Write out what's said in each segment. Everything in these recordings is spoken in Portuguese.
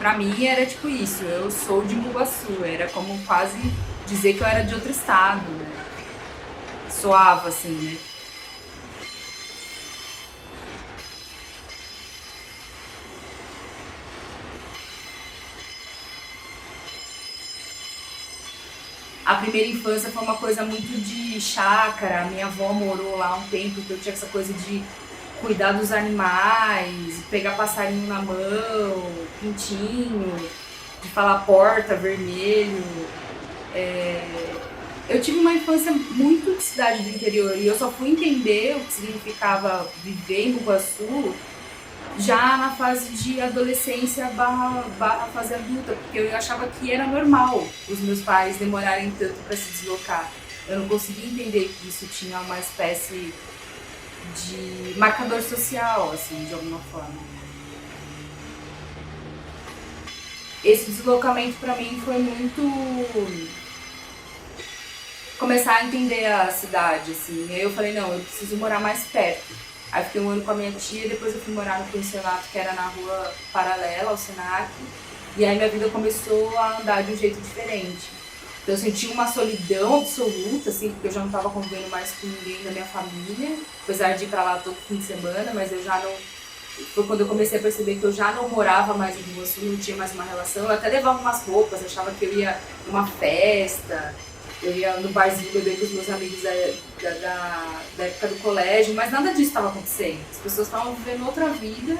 pra mim era tipo isso, eu sou de Iguaçu, era como quase dizer que eu era de outro estado, né? Soava assim, né? A primeira infância foi uma coisa muito de chácara, minha avó morou lá um tempo, então eu tinha essa coisa de cuidar dos animais, pegar passarinho na mão, pintinho, de falar porta, vermelho. Eu tive uma infância muito de cidade do interior e eu só fui entender o que significava viver em Iguaçu já na fase de adolescência barra fase adulta, porque eu achava que era normal os meus pais demorarem tanto para se deslocar. Eu não conseguia entender que isso tinha uma espécie de marcador social, assim, de alguma forma. Esse deslocamento para mim foi muito começar a entender a cidade, assim. Aí eu falei, não, eu preciso morar mais perto. Aí fiquei um ano com a minha tia, depois eu fui morar no pensionato que era na rua paralela ao Senac. E aí minha vida começou a andar de um jeito diferente. Então eu senti uma solidão absoluta, assim, porque eu já não estava convivendo mais com ninguém da minha família, apesar de ir pra lá todo fim de semana, mas eu já não. Foi quando eu comecei a perceber que eu já não morava mais em Iguaçu, não tinha mais uma relação. Eu até levava umas roupas, achava que eu ia numa festa, eu ia no barzinho beber com os meus amigos da época do colégio, mas nada disso estava acontecendo. As pessoas estavam vivendo outra vida,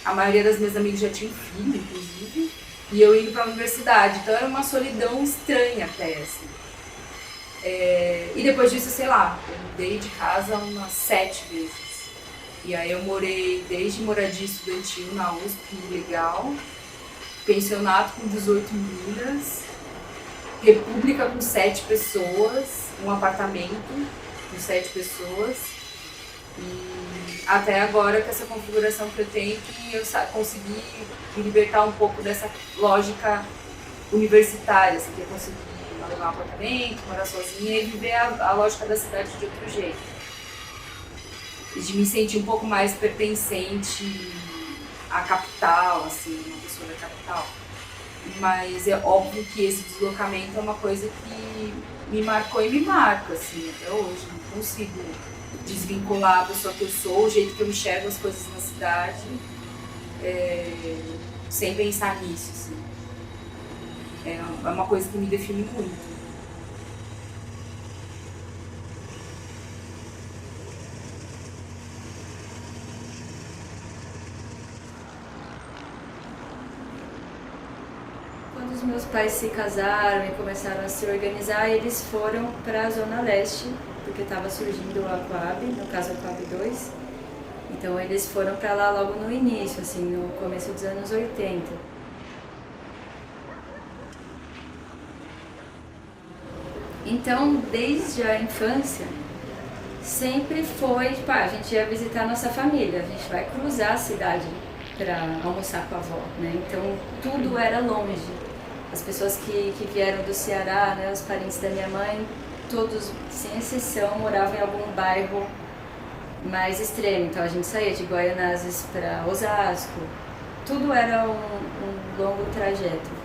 a maioria das minhas amigas já tinham filho, inclusive, e eu indo para a universidade. Então era uma solidão estranha até, assim. E depois disso, sei lá, eu mudei de casa umas 7 vezes. E aí eu morei desde moradia estudantil na USP, legal, pensionato com 18 meninas, república com 7 pessoas, um apartamento com 7 pessoas. E até agora com essa configuração que eu tenho, que eu consegui me libertar um pouco dessa lógica universitária, assim, que eu consegui alugar um apartamento, morar sozinha e viver a lógica da cidade de outro jeito. E de me sentir um pouco mais pertencente à capital, assim, uma pessoa da capital. Mas é óbvio que esse deslocamento é uma coisa que me marcou e me marca, assim, até hoje. Não consigo desvincular a pessoa que eu sou, o jeito que eu enxergo as coisas na cidade, sem pensar nisso, assim. É uma coisa que me define muito. Quando os meus pais se casaram e começaram a se organizar, eles foram para a Zona Leste, porque estava surgindo a Coab, no caso a Coab 2. Então eles foram para lá logo no início, assim, no começo dos anos 80. Então, desde a infância, sempre foi, tipo, a gente ia visitar a nossa família, a gente vai cruzar a cidade para almoçar com a avó, né? Então tudo era longe. As pessoas que vieram do Ceará, né, os parentes da minha mãe, todos, sem exceção, moravam em algum bairro mais extremo. Então a gente saía de Guaianazes para Osasco. Tudo era um longo trajeto.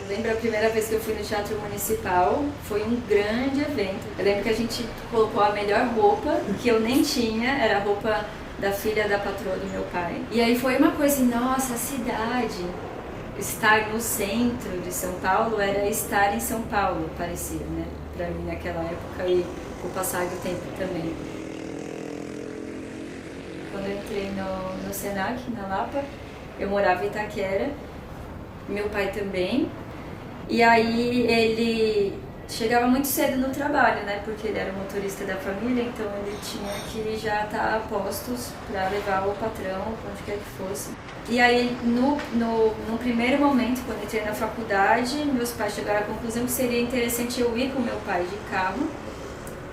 Eu lembro a primeira vez que eu fui no Teatro Municipal, foi um grande evento. Eu lembro que a gente colocou a melhor roupa, que eu nem tinha, era a roupa da filha da patroa do meu pai. E aí foi uma coisa, nossa, a cidade, estar no centro de São Paulo era estar em São Paulo, parecia, né? Pra mim naquela época e com o passar do tempo também. Quando eu entrei no Senac, na Lapa, eu morava em Itaquera, meu pai também. E aí ele chegava muito cedo no trabalho, né? Porque ele era o motorista da família, então ele tinha que já estar a postos para levar o patrão, para onde quer que fosse. E aí, no primeiro momento, quando eu entrei na faculdade, meus pais chegaram à conclusão que seria interessante eu ir com meu pai de carro.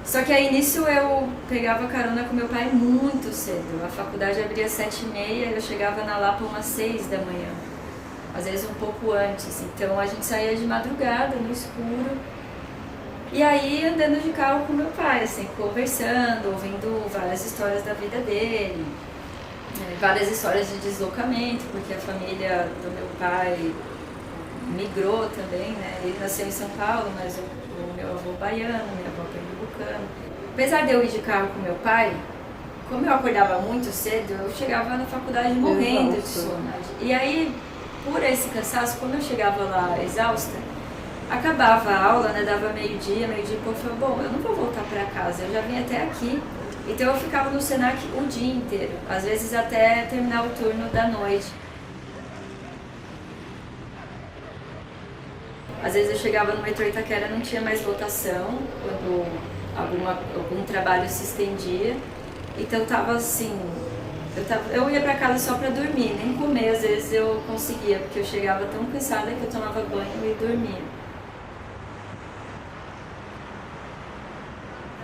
Só que aí nisso eu pegava carona com meu pai muito cedo. A faculdade abria às 7h30, eu chegava na Lapa umas 6 da manhã. Às vezes um pouco antes. Então a gente saía de madrugada, no escuro, E aí andando de carro com meu pai, assim, conversando, ouvindo várias histórias da vida dele, várias histórias de deslocamento, porque a família do meu pai migrou também, né? Ele nasceu em São Paulo, mas o meu avô baiano, minha avó pernambucana. Apesar de eu ir de carro com meu pai, como eu acordava muito cedo, eu chegava na faculdade morrendo de sono. E aí, por esse cansaço, como eu chegava lá exausta, acabava a aula, né, dava meio-dia e pouco, eu falei, bom, eu não vou voltar para casa, eu já vim até aqui. Então eu ficava no Senac o dia inteiro, às vezes até terminar o turno da noite. Às vezes eu chegava no metrô Itaquera, não tinha mais lotação, quando algum trabalho se estendia. Então eu tava assim, eu ia pra casa só pra dormir, nem comer às vezes eu conseguia, porque eu chegava tão cansada que eu tomava banho e dormia.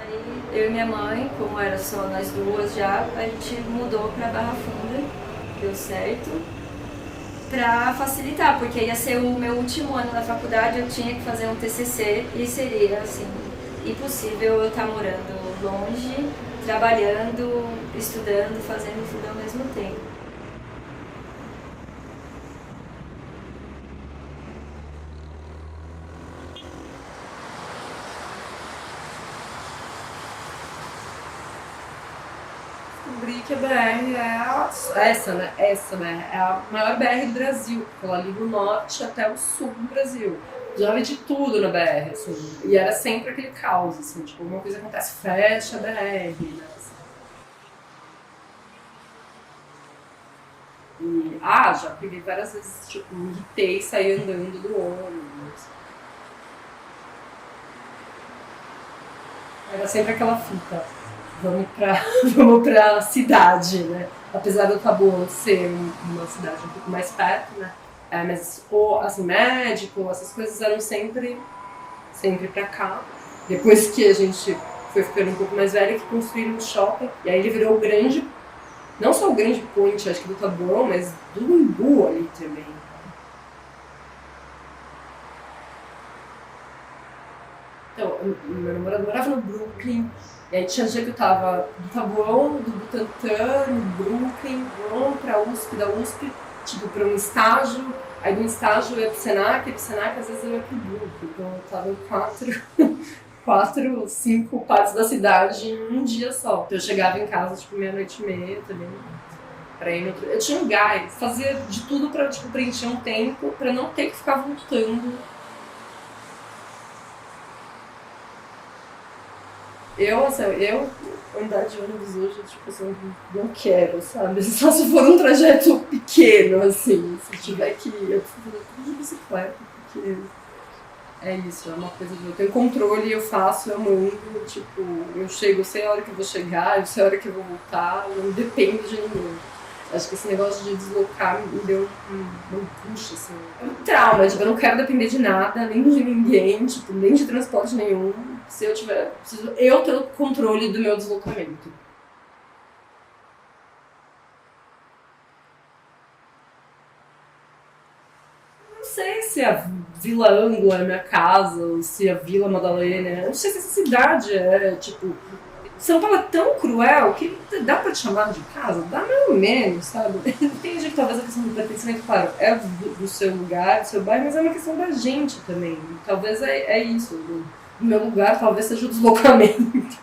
Aí eu e minha mãe, como era só nós duas já, a gente mudou pra Barra Funda, deu certo, pra facilitar, porque ia ser o meu último ano da faculdade, eu tinha que fazer um TCC e seria assim, impossível eu estar morando longe, trabalhando, estudando, fazendo tudo ao mesmo tempo. Descobri que a BR essa, né? Essa, né? É a maior BR do Brasil, porque ela liga o norte até o sul do Brasil. Já vi de tudo na BR, assim. E era sempre aquele caos, assim, tipo, alguma coisa acontece, fecha a BR, né? Assim. E, já peguei várias vezes, tipo, me irritei e saí andando do ônibus. Era sempre aquela fita. Vamos pra, vamos pra cidade, né? Apesar do Taboão ser uma cidade um pouco mais perto, né? Mas assim, médico, essas coisas eram sempre pra cá. Depois que a gente foi ficando um pouco mais velha, que construíram um shopping. E aí ele virou o grande, não só o grande point, acho que do Taboão, mas do Imbu ali também. Então, meu namorado morava no Brooklyn. E aí tinha dia que eu tava do Taboão, do Butantã, no Brooklyn, pra USP, da USP, tipo, pra um estágio. Aí do estágio eu ia pro Senac, e do Senac às vezes eu ia pro Brooklyn. Então eu tava em 5 partes da cidade em um dia só. Então eu chegava em casa, tipo, meia-noite e meia também, pra ir no outro. Eu tinha um gás, fazia de tudo pra, tipo, preencher um tempo, pra não ter que ficar voltando. Eu andar de ônibus hoje, tipo assim, não quero, sabe? Só se for um trajeto pequeno, assim. Se tiver que ir, eu preciso fazer tudo de bicicleta, porque é isso, é uma coisa de eu tenho controle, eu faço, eu mando, tipo, eu chego, eu sei a hora que eu vou chegar, eu sei a hora que eu vou voltar, eu não dependo de ninguém. Acho que esse negócio de deslocar me deu um puxa, assim. É um trauma, tipo, eu não quero depender de nada, nem de ninguém, tipo, nem de transporte nenhum. Se eu tiver, preciso eu ter o controle do meu deslocamento. Não sei se a Vila Ângela é minha casa, ou se a Vila Madalena. Não sei se essa cidade é, tipo. São Paulo é tão cruel que dá pra te chamar de casa? Dá mais ou menos, sabe? Entendi que talvez a questão do pertencimento, claro, é do seu lugar, do seu bairro, mas é uma questão da gente também. Talvez é isso. O meu lugar talvez seja o deslocamento.